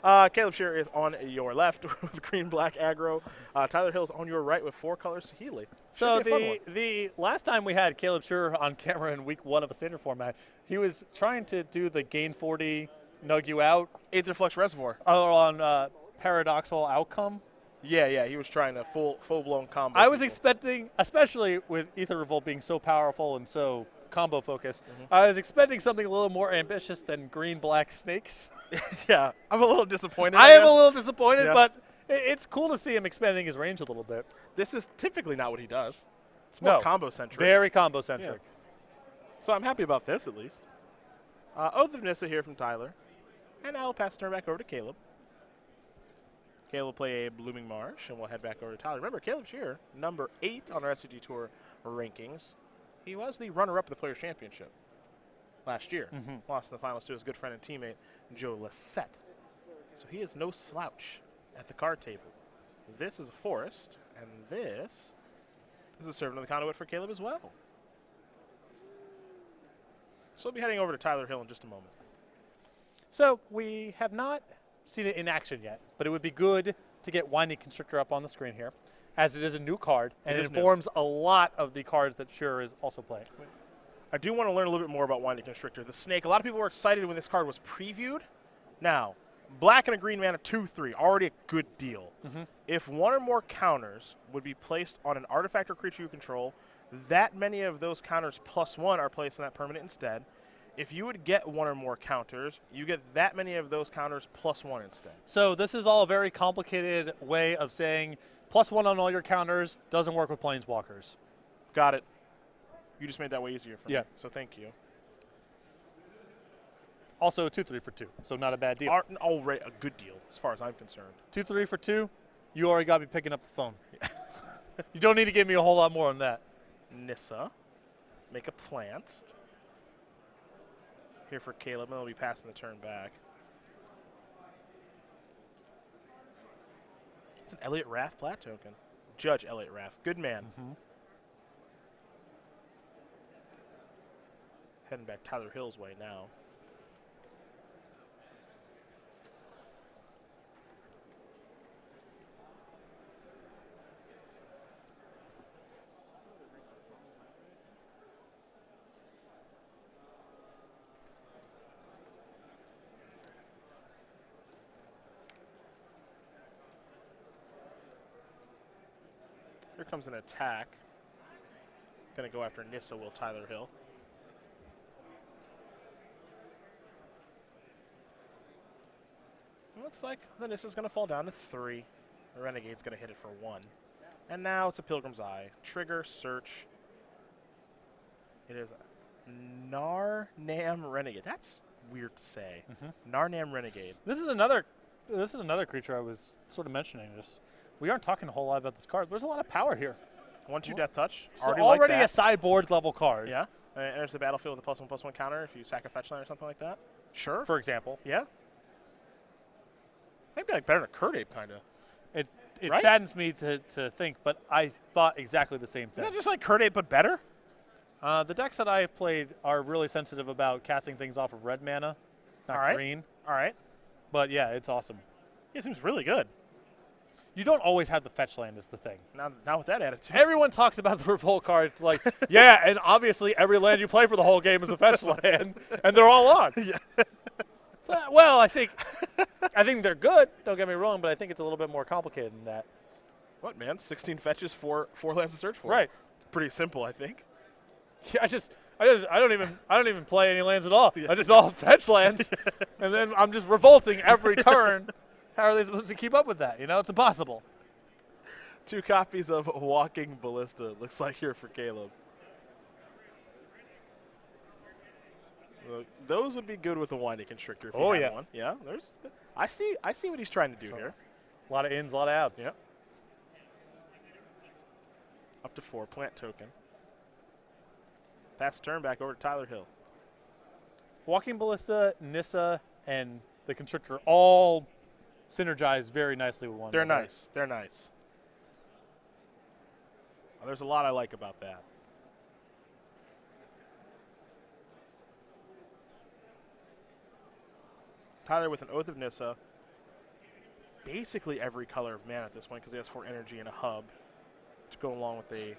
Caleb Scherer is on your left with green-black aggro. Tyler Hill's on your right with 4 colors Healy. So the last time we had Caleb Scherer on camera in week 1 of a standard format, he was trying to do the gain 40, nug you out. Aetherflux Reservoir. On paradoxical outcome. Yeah, he was trying a full-blown combo. I was expecting, especially with Ether Revolt being so powerful and so combo focused, I was expecting something a little more ambitious than green-black snakes. Yeah, I'm a little disappointed. I am a little disappointed, Yeah. but it's cool to see him expanding his range a little bit. This is typically not what he does. It's more combo-centric. Very combo-centric. Yeah. So I'm happy about this, at least. Oath of Nissa here from Tyler. And now I'll pass the turn back over to Caleb. Caleb will play a Blooming Marsh, and we'll head back over to Tyler. Remember, Caleb Scherer, number 8 on our SCG Tour rankings. He was the runner-up of the Players' Championship last year. Lost in the finals to his good friend and teammate, Joe Lissette. So he is no slouch at the card table. This is a Forest, and this is a Servant of the Conduit for Caleb as well. So we'll be heading over to Tyler Hill in just a moment. So we have not seen it in action yet, but it would be good to get Winding Constrictor up on the screen here, as it is a new card, and it informs a lot of the cards that Scherer is also playing. I do want to learn a little bit more about Winding Constrictor. The snake, a lot of people were excited when this card was previewed. Now, black and a green mana, 2/3, already a good deal. If one or more counters would be placed on an artifact or creature you control, that many of those counters +1 are placed on that permanent instead. If you would get one or more counters, you get that many of those counters +1 instead. So this is all a very complicated way of saying +1 on all your counters doesn't work with Planeswalkers. Got it. You just made that way easier for me. Yeah. So thank you. Also 2/3 for 2, so not a bad deal. Already a good deal as far as I'm concerned. 2/3 for 2, you already got me picking up the phone. You don't need to give me a whole lot more on that. Nissa. Make a plant. Here for Caleb, and they'll be passing the turn back. It's an Elliot Raff plat token. Judge Elliot Raff. Good man. Heading back Tyler Hill's way now. Here comes an attack. Going to go after Nissa, will Tyler Hill. It looks like the Nissa's going to fall down to 3. The Renegade's going to hit it for 1. And now it's a Pilgrim's Eye. Trigger, search. It is Narnam Renegade. That's weird to say. Narnam Renegade. This is another creature I was sort of mentioning. We aren't talking a whole lot about this card. There's a lot of power here. 1/2 Death Touch. Already a sideboard level card. Yeah. Enters the battlefield with a +1/+1 counter if you sack a fetch land or something like that. Sure. For example. Yeah. Might be like better than a Curd Ape, kind of. It right? saddens me to think, but I thought exactly the same thing. Isn't that just like Curd Ape, but better? The decks that I have played are really sensitive about casting things off of red mana, not green. All right. But yeah, it's awesome. Yeah, it seems really good. You don't always have the fetch land is the thing. Not with that attitude. Everyone talks about the revolt cards like, yeah, and obviously every land you play for the whole game is a fetch land, and they're all on. Yeah. So, well, I think they're good. Don't get me wrong, but I think it's a little bit more complicated than that. What, man? 16 fetches, four lands to search for. Right. It's pretty simple, I think. Yeah, I don't even play any lands at all. I just all fetch lands, and then I'm just revolting every turn. How are they supposed to keep up with that? You know, it's impossible. 2 copies of Walking Ballista, looks like here for Caleb. Well, those would be good with a Winding Constrictor if you had one. Yeah, I see what he's trying to do here. A lot of ins, a lot of outs. Yep. Up to 4, plant token. Pass turn back over to Tyler Hill. Walking Ballista, Nissa, and the Constrictor all synergize very nicely with one another. They're nice. They're nice. Well, there's a lot I like about that. Tyler with an Oath of Nissa, basically every color of mana at this point because he has 4 energy and a hub to go along with a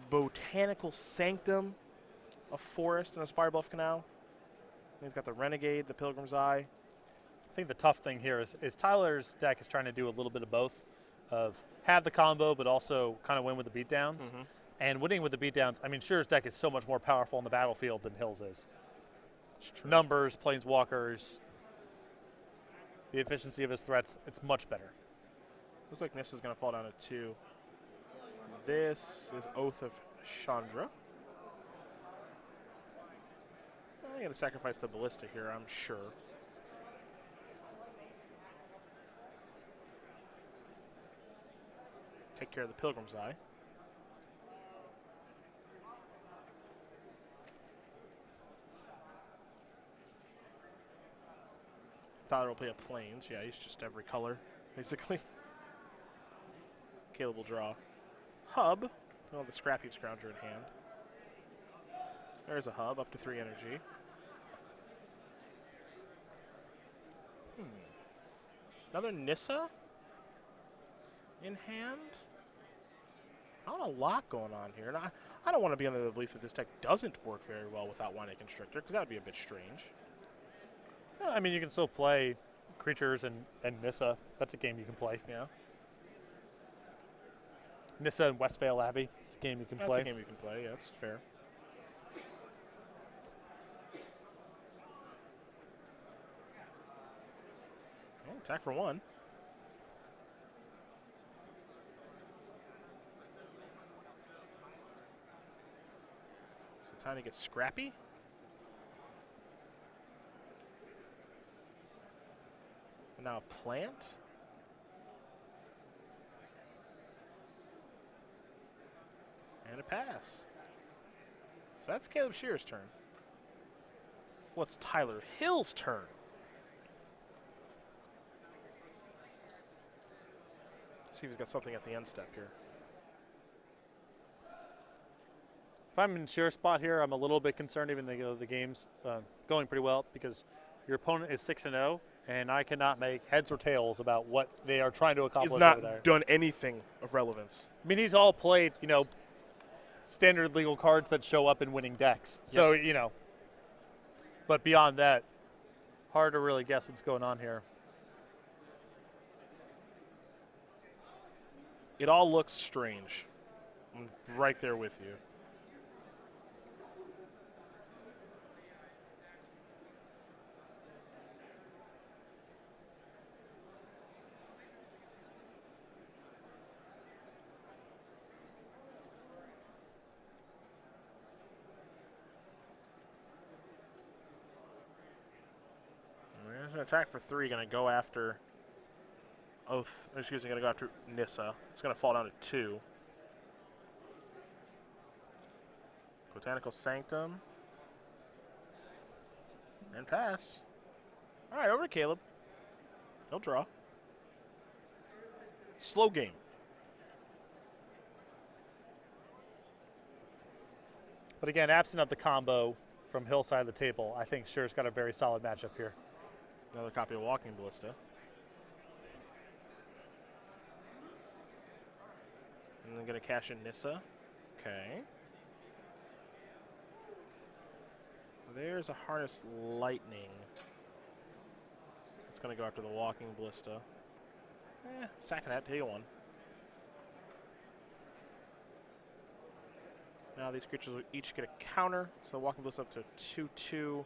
Botanical Sanctum, a forest, and a Spire Bluff Canal. And he's got the Renegade, the Pilgrim's Eye. I think the tough thing here is Tyler's deck is trying to do a little bit of both, of have the combo but also kind of win with the beatdowns. Mm-hmm. And winning with the beatdowns, I mean, Scheer's deck is so much more powerful on the battlefield than Hill's is. Numbers, planeswalkers, the efficiency of his threats, it's much better. Looks like Nissa's going to fall down to 2. This is Oath of Chandra. I'm going to sacrifice the Ballista here, I'm sure. Take care of the Pilgrim's Eye. Tyler will play a Plains. Yeah, he's just every color, basically. Caleb will draw. Hub. Oh, the Scrap Heap Scrounger in hand. There's a hub, up to 3 energy. Another Nissa in hand. Not a lot going on here. And I don't want to be under the belief that this deck doesn't work very well without One-Eye Constrictor, because that would be a bit strange. I mean, you can still play creatures and Nissa. That's a game you can play. Yeah. Nissa and Westvale Abbey. It's a game you can play. That's a game you can play, yeah, that's fair. Oh, attack for 1. So time to get scrappy. And now a plant. And a pass. So that's Caleb Scheer's turn. What's Tyler Hill's turn? See if he's got something at the end step here. If I'm in Scheer's spot here, I'm a little bit concerned, even though the game's going pretty well, because your opponent is 6-0, and I cannot make heads or tails about what they are trying to accomplish He's not over there. done anything of relevance. I mean, he's all played, standard legal cards that show up in winning decks. So, but beyond that, hard to really guess what's going on here. It all looks strange. I'm right there with you. There's an attack for 3, going to go after going to go after Nissa. It's going to fall down to 2. Botanical Sanctum. And pass. All right, over to Caleb. He'll draw. Slow game. But again, absent of the combo from Hillside of the table, I think Scheer's got a very solid matchup here. Another copy of Walking Ballista. And I'm going to cash in Nissa. Okay. There's a Harness Lightning. It's going to go after the Walking Ballista. Sack that, take 1. Now these creatures will each get a counter. So Walking Ballista up to 2/2.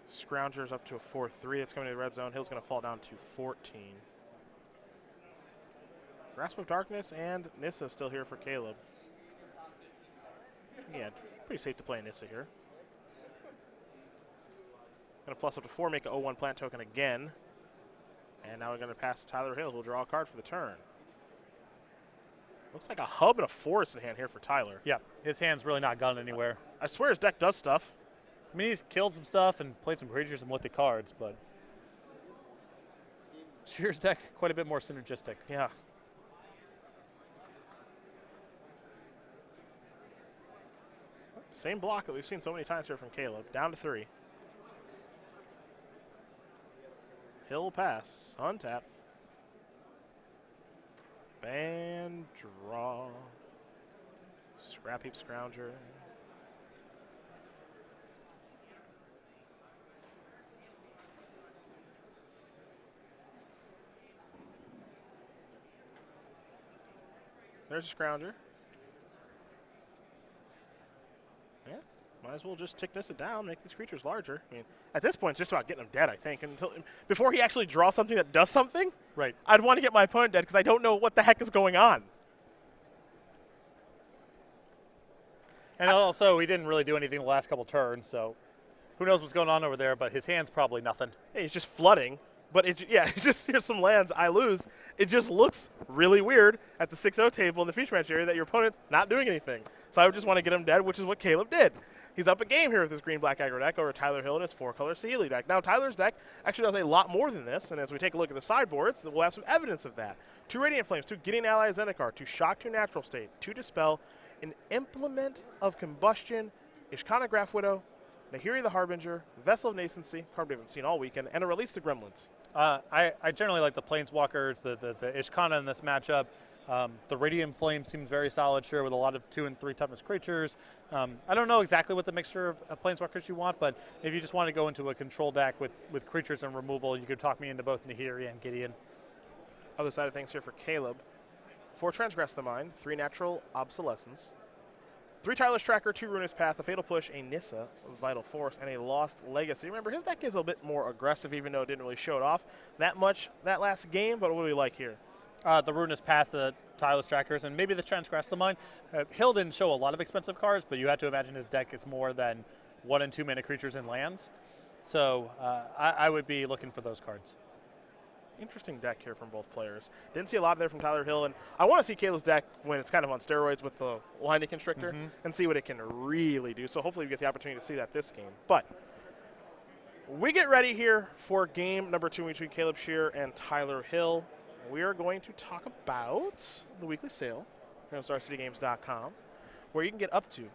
Scrounger's up to a 4/3. That's coming to the red zone. Hill's going to fall down to 14. Grasp of Darkness and Nissa still here for Caleb. Yeah, pretty safe to play Nissa here. Going to plus up to 4, make a 0/1 plant token again. And now we're going to pass to Tyler Hill, who'll draw a card for the turn. Looks like a hub and a forest in hand here for Tyler. Yeah, his hand's really not gone anywhere. I swear his deck does stuff. I mean, he's killed some stuff and played some creatures and looked at cards, but Scheer's deck quite a bit more synergistic. Yeah. Same block that we've seen so many times here from Caleb. Down to 3. Hill pass. Untap. Band draw. Scrap heap scrounger. There's a scrounger. Yeah, might as well just tick this down, make these creatures larger. I mean, at this point, it's just about getting them dead, I think. Before he actually draws something that does something, right? I'd want to get my opponent dead because I don't know what the heck is going on. And also, he didn't really do anything the last couple turns, so who knows what's going on over there, but his hand's probably nothing. Hey, he's just flooding. But, it's just here's some lands I lose. It just looks really weird at the 6-0 table in the feature match area that your opponent's not doing anything. So I would just want to get him dead, which is what Caleb did. He's up a game here with his green-black aggro deck over Tyler Hill and his 4-color Sealy deck. Now, Tyler's deck actually does a lot more than this, and as we take a look at the sideboards, we'll have some evidence of that. 2 Radiant Flames, 2 Gideon Ally Zendikar, 2 Shock to Natural State, 2 Dispel, an Implement of Combustion, Ishkana Graph Widow, Nahiri the Harbinger, Vessel of Nascency, card we haven't seen all weekend, and a Release to Gremlins. I generally like the Planeswalkers, the Ishkana in this matchup. The Radiant Flame seems very solid, sure, with a lot of 2 and 3 toughness creatures. I don't know exactly what the mixture of Planeswalkers you want, but if you just want to go into a control deck with creatures and removal, you could talk me into both Nahiri and Gideon. Other side of things here for Caleb. 4 Transgress the Mind, 3 Natural Obsolescence, 3 Tireless Tracker, 2 Ruinous Path, a Fatal Push, a Nissa, Vital Force, and a Lost Legacy. Remember, his deck is a bit more aggressive, even though it didn't really show it off that much that last game, but what do we like here? The Ruinous Path, the Tireless Trackers, and maybe the Transgress the Mind. Hill didn't show a lot of expensive cards, but you have to imagine his deck is more than 1 and 2 mana creatures and lands. So I would be looking for those cards. Interesting deck here from both players. Didn't see a lot there from Tyler Hill, and I want to see Caleb's deck when it's kind of on steroids with the Winding Constrictor and see what it can really do. So hopefully we get the opportunity to see that this game. But we get ready here for game number 2 between Caleb Scherer and Tyler Hill. We are going to talk about the weekly sale here on StarCityGames.com, where you can get up to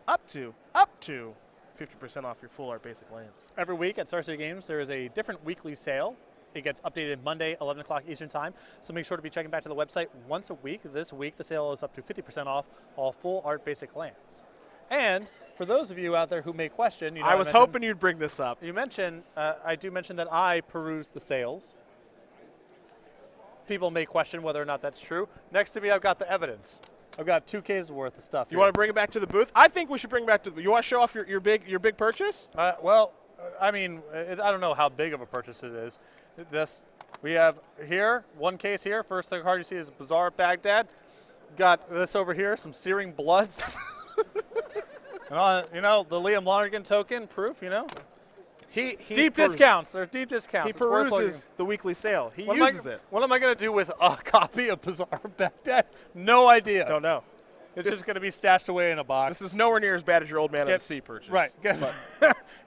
50% off your full art basic lands. Every week at Star City Games, there is a different weekly sale. It gets updated Monday, 11 o'clock Eastern Time. So make sure to be checking back to the website once a week. This week, the sale is up to 50% off all full art basic lands. And for those of you out there who may question, I was hoping you'd bring this up. You mentioned, I do mention that I perused the sales. People may question whether or not that's true. Next to me, I've got the evidence. I've got 2 cases worth of stuff. You want to bring it back to the booth? I think we should bring it back to the booth. You want to show off your big purchase? Well, I mean, I don't know how big of a purchase it is. We have here, 1 case here. First thing card you see is Bizarre Baghdad. Got this over here, some Searing Bloods. And the Liam Lonergan token proof, Deep discounts. They're deep discounts. He peruses the weekly sale. He uses it. What am I going to do with a copy of Bizarre Baghdad? No idea. Don't know. It's just going to be stashed away in a box. This is nowhere near as bad as your old man of the sea purchase. Right.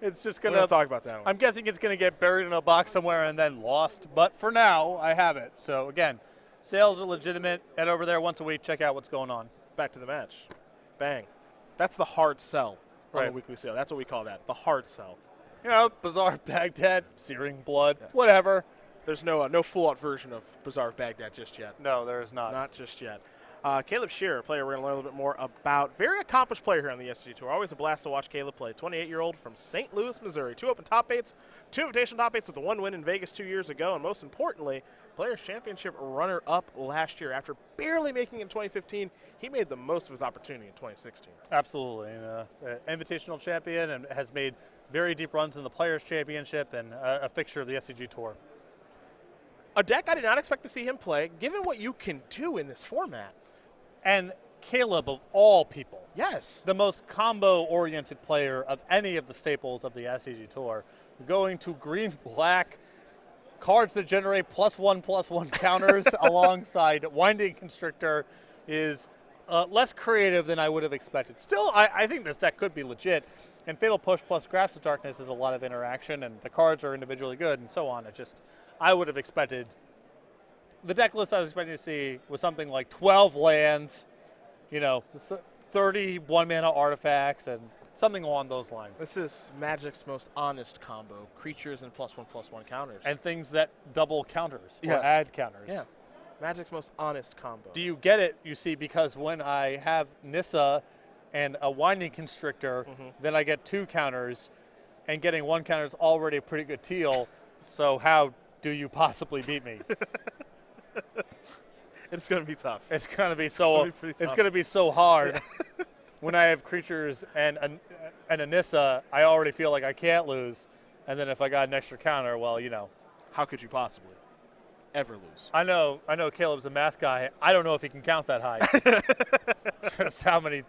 It's just going to talk about that one. I'm guessing it's going to get buried in a box somewhere and then lost. But for now, I have it. So, again, sales are legitimate. Head over there once a week. Check out what's going on. Back to the match. Bang. That's the hard sell on the weekly sale. That's what we call that, the hard sell. Bizarre Baghdad, Searing Blood, whatever. There's no full-out version of Bizarre Baghdad just yet. No, there is not. Not just yet. Caleb Scherer, a player we're going to learn a little bit more about. Very accomplished player here on the SCG Tour. Always a blast to watch Caleb play. 28-year-old from St. Louis, Missouri. 2 open top 8s, 2 invitational top 8s with a 1 win in Vegas 2 years ago. And most importantly, Players' Championship runner-up last year. After barely making it in 2015, he made the most of his opportunity in 2016. Absolutely. Invitational champion and has made very deep runs in the Players' Championship and a fixture of the SCG Tour. A deck I did not expect to see him play, given what you can do in this format. And Caleb, of all people, yes, the most combo-oriented player of any of the staples of the SCG Tour, going to green-black cards that generate +1/+1 counters alongside Winding Constrictor is less creative than I would have expected. Still, I think this deck could be legit. And Fatal Push plus Grasp of Darkness is a lot of interaction, and the cards are individually good, and so on. I would have expected. The deck list I was expecting to see was something like 12 lands, 30 1-mana artifacts, and Something along those lines. This is Magic's most honest combo: creatures and +1/+1 counters. And things that double counters or Yes. add counters. Yeah, Magic's most honest combo. Do you get it? You see, because when I have Nissa and a Winding Constrictor, then I get 2 counters, and getting 1 counter is already a pretty good deal. So how do you possibly beat me? It's going to be tough. It's gonna be so. pretty It's tough. gonna be so hard. When I have creatures and a Nissa, I already feel like I can't lose, and then if I got an extra counter, well, you know. How could you possibly ever lose? I know Caleb's a math guy. I don't know if he can count that high. Just how many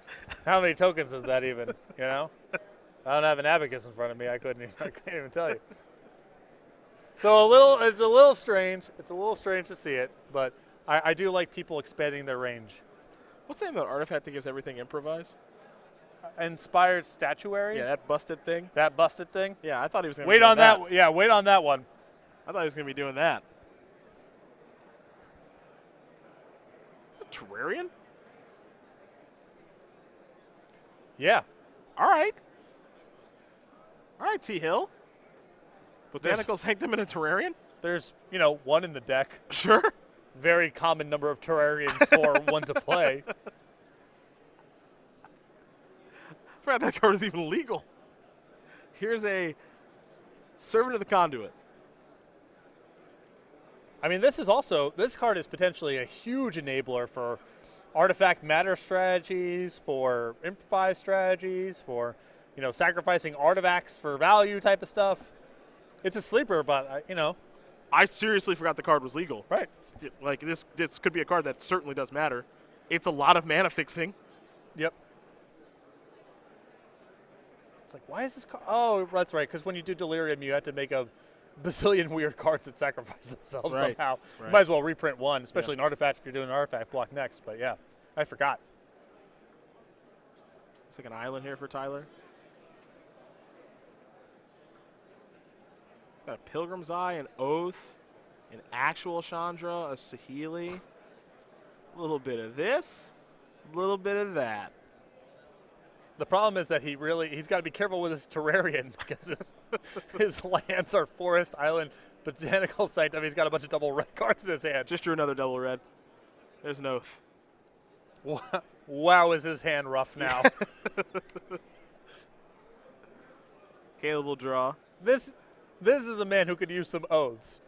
tokens is that even? You know, I don't have an abacus in front of me. I can't even tell you. So it's a little strange. It's a little strange to see it, but I do like people expanding their range. What's the name of that artifact that gives everything improvise? Inspired Statuary. Yeah, that busted thing. That busted thing. Yeah, I thought he was going to Wait on that. Yeah, wait on that one. I thought he was going to be doing that. Terrarian? Yeah. All right. All right, T. Hill. Botanical Sanctum and a Terrarian? There's, one in the deck. Sure. Very common number of Terrarians for one to play. I forgot that card is even legal. Here's a Servant of the Conduit. I mean, this card is potentially a huge enabler for artifact matter strategies, for improvised strategies, for, sacrificing artifacts for value type of stuff. It's a sleeper, but, I seriously forgot the card was legal. Right. Like, this could be a card that certainly does matter. It's a lot of mana fixing. Yep. It's like, why is this card? Oh, that's right, because when you do Delirium, you have to make a bazillion weird cards that sacrifice themselves somehow. Right. Might as well reprint one, especially an artifact if you're doing an artifact block next. But yeah, I forgot. It's like an island here for Tyler. Got a Pilgrim's Eye, an Oath, an actual Chandra, a Saheeli. A little bit of this, a little bit of that. The problem is that he's got to be careful with his Terrarian because his lands are Forest, Island, Botanical Sanctum. He's got a bunch of double red cards in his hand. Just drew another double red. There's an Oath. Wow, is his hand rough now? Caleb will draw. This is a man who could use some oaths.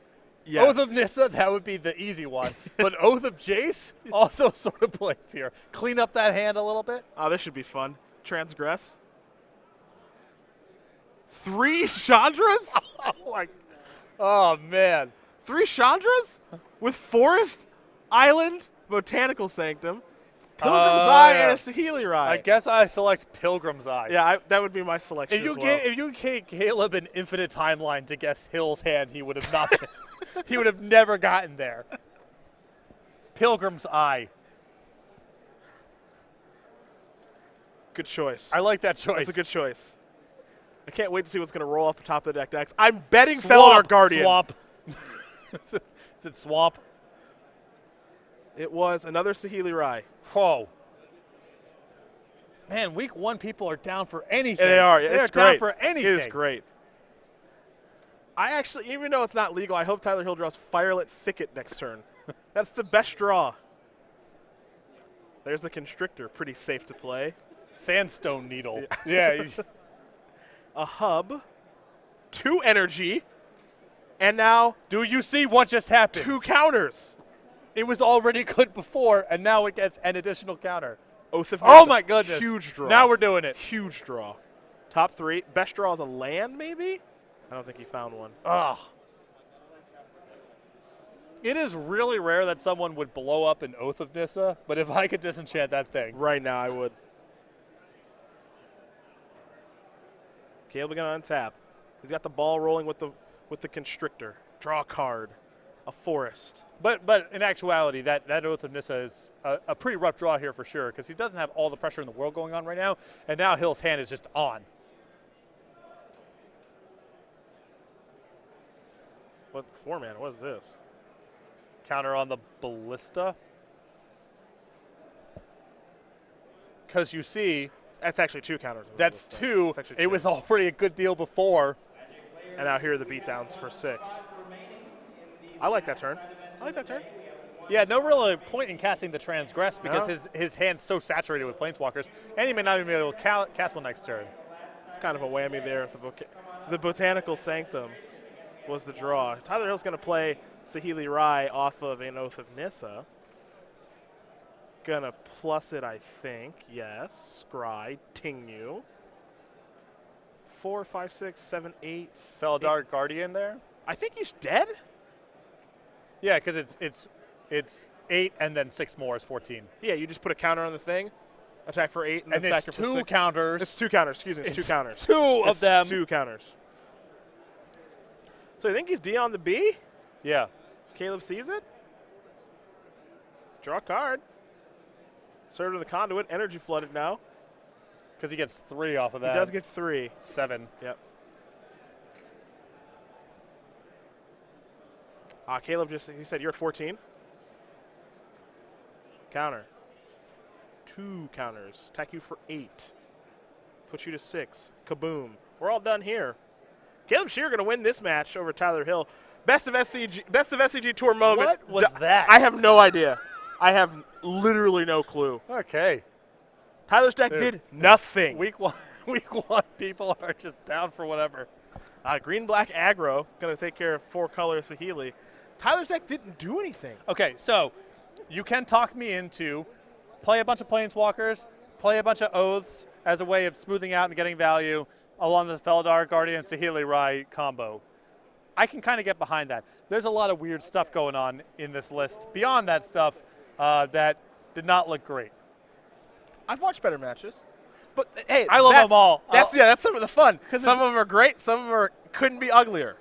Yes. Oath of Nissa, that would be the easy one. But Oath of Jace also sort of plays here. Clean up that hand a little bit. Oh, this should be fun. Transgress. 3 Chandras? Oh, man. 3 Chandras? With Forest, Island, Botanical Sanctum, Pilgrim's Eye, and a Saheeli Rai. I guess I select Pilgrim's Eye. Yeah, that would be my selection If you gave Caleb an infinite timeline to guess Hill's hand, he would have not. He would have never gotten there. Pilgrim's Eye. Good choice. I like that choice. That's a good choice. I can't wait to see what's going to roll off the top of the deck next. I'm betting Felidar Guardian. Swamp. Is it Swamp? It was another Saheeli Rai. Oh. Man, week 1 people are down for anything. They are. They're It's down great. for anything. It is great. I actually, even though it's not legal, I hope Tyler Hill draws Firelit Thicket next turn. That's the best draw. There's the Constrictor. Pretty safe to play. Sandstone Needle. Yeah. A hub. 2 energy. And now Do you see what just happened? 2 counters. It was already good before, and now it gets an additional counter. Oath of Oh, Nissa. my goodness. Huge draw. Now we're doing it. Huge draw. Top 3. Best draw is a land, maybe? I don't think he found one. Ugh. It is really rare that someone would blow up an Oath of Nissa, but if I could disenchant that thing. Right now, I would. Caleb going to untap. He's got the ball rolling with the Constrictor. Draw a card. A Forest. But in actuality, that Oath of Nissa is a pretty rough draw here for sure, because he doesn't have all the pressure in the world going on right now, and now Hill's hand is just on. What 4-mana? What is this? Counter on the Ballista. Because you see, That's actually 2 counters. That's 2. It's actually It 2. was already a good deal before. And now here are the beatdowns for 6. I like that turn. Yeah, no real point in casting the Transgress because No. his hand's so saturated with Planeswalkers, and he may not even be able to cast one next turn. It's kind of a whammy there. The Botanical Sanctum was the draw. Tyler Hill's going to play Saheeli Rai off of an Oath of Nissa. Gonna plus it, I think. Yes. Scry. Tingu. 4, 5, 6, 7, 8. Felidar Guardian there? I think he's dead. Yeah, because it's 8 and then 6 more is 14. Yeah, you just put a counter on the thing, attack for 8, and And then it's sack it for 2 6. counters. It's 2 counters. Excuse me. It's 2 counters. 2 of It's them. 2 counters. So you think he's D on the B? Yeah. If Caleb sees it? Draw a card. Served in the conduit. Energy flooded now. Because he gets 3 off of that. He does get 3. 7. Yep. Caleb he said, you're at 14. Counter. 2 counters. Attack you for 8. Put you to 6. Kaboom. We're all done here. Caleb Scherer going to win this match over Tyler Hill. Best of SCG Tour moment. What was that? I have no idea. I have literally no clue. Okay. Tyler's deck did nothing. Week one, people are just down for whatever. Green-black aggro, going to take care of 4-color Saheeli. Tyler's deck didn't do anything. Okay, so you can talk me into play a bunch of Planeswalkers, play a bunch of Oaths as a way of smoothing out and getting value along the Felidar Guardian Saheeli Rai combo. I can kind of get behind that. There's a lot of weird stuff going on in this list. Beyond that stuff, that did not look great. I've watched better matches. But, hey, I love them all. That's some of the fun. Some of them are great. Some of them couldn't be uglier.